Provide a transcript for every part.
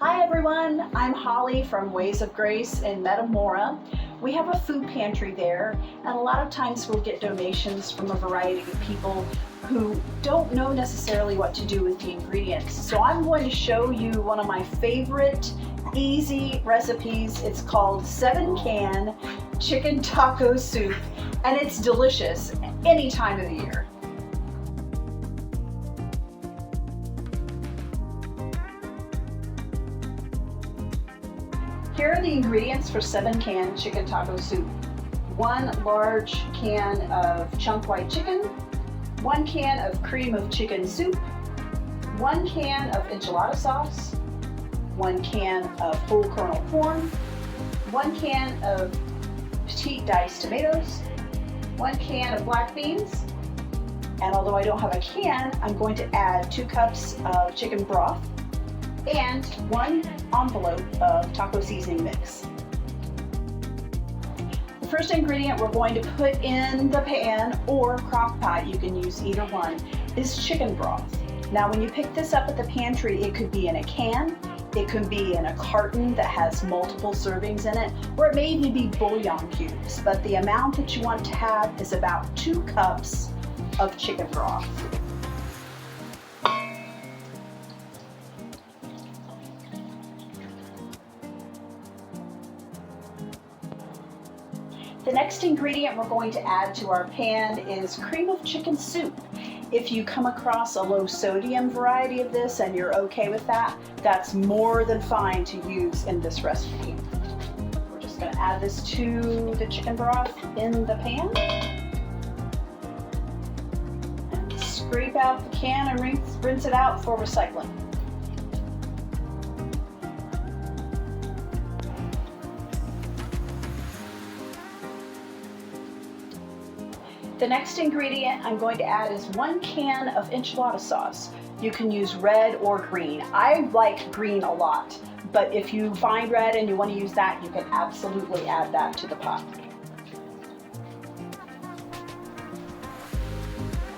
Hi everyone, I'm Holly from Ways of Grace in Metamora. We have a food pantry there, and a lot of times we'll get donations from a variety of people who don't know necessarily what to do with the ingredients. So I'm going to show you one of my favorite easy recipes. It's called 7-can chicken taco soup, and it's delicious any time of the year. Here are the ingredients for 7-can chicken taco soup. 1 large can of chunked white chicken, 1 can of cream of chicken soup, 1 can of enchilada sauce, 1 can of whole kernel corn, 1 can of petite diced tomatoes, 1 can of black beans, and although I don't have a can, I'm going to add 2 cups of chicken broth and 1 envelope of taco seasoning mix. The first ingredient we're going to put in the pan or crock pot, you can use either one, is chicken broth. Now when you pick this up at the pantry, it could be in a can, it could be in a carton that has multiple servings in it, or it may even be bouillon cubes, but the amount that you want to have is about 2 cups of chicken broth. The next ingredient we're going to add to our pan is cream of chicken soup. If you come across a low sodium variety of this and you're okay with that, that's more than fine to use in this recipe. We're just going to add this to the chicken broth in the pan. And scrape out the can and rinse it out for recycling. The next ingredient I'm going to add is 1 can of enchilada sauce. You can use red or green. I like green a lot, but if you find red and you want to use that, you can absolutely add that to the pot.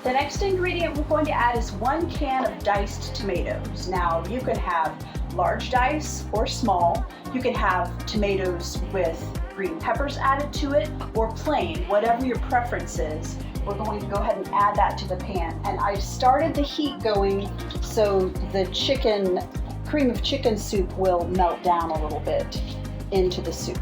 The next ingredient we're going to add is 1 can of diced tomatoes. Now you can have large dice or small. You can have tomatoes with green peppers added to it or plain, whatever your preference is. We're going to go ahead and add that to the pan. And I've started the heat going so the cream of chicken soup will melt down a little bit into the soup.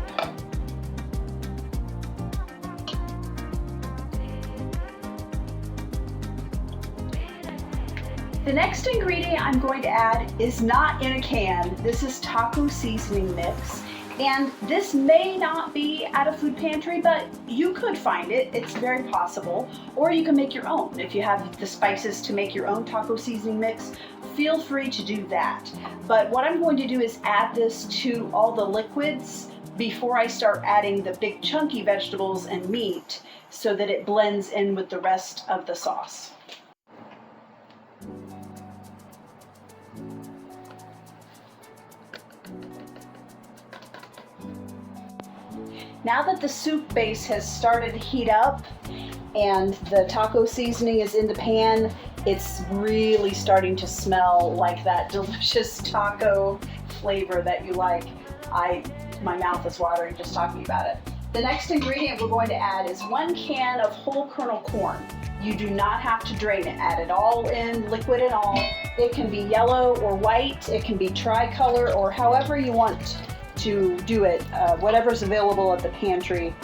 The next ingredient I'm going to add is not in a can. This is taco seasoning mix. And this may not be at a food pantry, but you could find it. It's very possible. Or you can make your own. If you have the spices to make your own taco seasoning mix, feel free to do that. But what I'm going to do is add this to all the liquids before I start adding the big chunky vegetables and meat so that it blends in with the rest of the sauce. Now that the soup base has started to heat up and the taco seasoning is in the pan, it's really starting to smell like that delicious taco flavor that you like. My mouth is watering just talking about it. The next ingredient we're going to add is 1 can of whole kernel corn. You do not have to drain it. Add it all in, liquid and all. It can be yellow or white, it can be tricolor, or however you want to do it. Whatever's available at the pantry,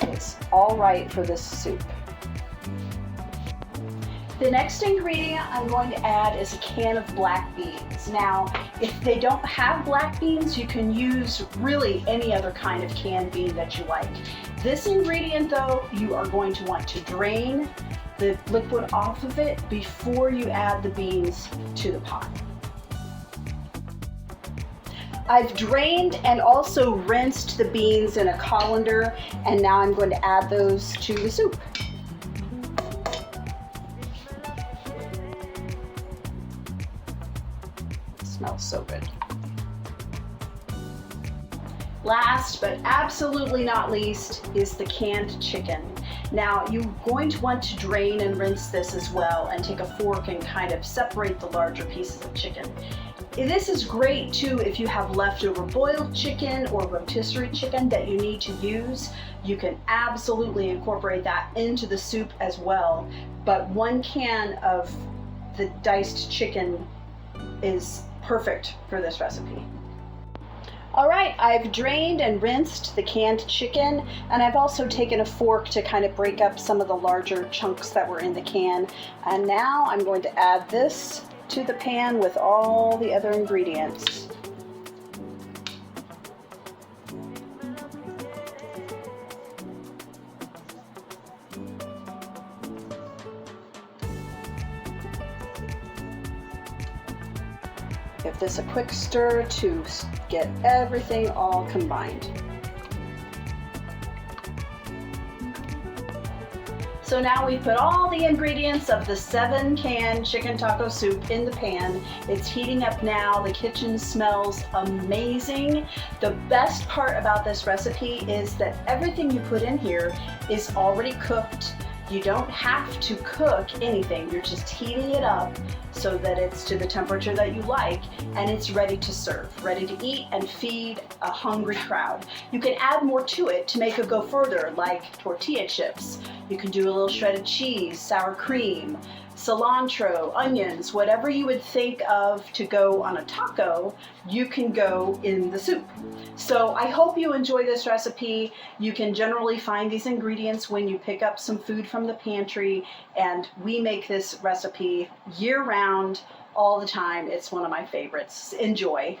it's all right for this soup. The next ingredient I'm going to add is a can of black beans. Now, if they don't have black beans, you can use really any other kind of canned bean that you like. This ingredient though, you are going to want to drain the liquid off of it before you add the beans to the pot. I've drained and also rinsed the beans in a colander, and now I'm going to add those to the soup. It smells so good. Last but absolutely not least is the canned chicken. Now you're going to want to drain and rinse this as well and take a fork and kind of separate the larger pieces of chicken. This is great too if you have leftover boiled chicken or rotisserie chicken that you need to use. You can absolutely incorporate that into the soup as well. But 1 can of the diced chicken is perfect for this recipe. All right, I've drained and rinsed the canned chicken, and I've also taken a fork to kind of break up some of the larger chunks that were in the can. And now I'm going to add this to the pan with all the other ingredients. Give this a quick stir to get everything all combined. So now we put all the ingredients of the 7-can chicken taco soup in the pan. It's heating up now. The kitchen smells amazing. The best part about this recipe is that everything you put in here is already cooked. You don't have to cook anything. You're just heating it up so that it's to the temperature that you like, and it's ready to serve, ready to eat and feed a hungry crowd. You can add more to it to make it go further, like tortilla chips. You can do a little shredded cheese, sour cream, cilantro, onions, whatever you would think of to go on a taco, you can go in the soup. So I hope you enjoy this recipe. You can generally find these ingredients when you pick up some food from the pantry, and we make this recipe year-round, all the time. It's one of my favorites. Enjoy.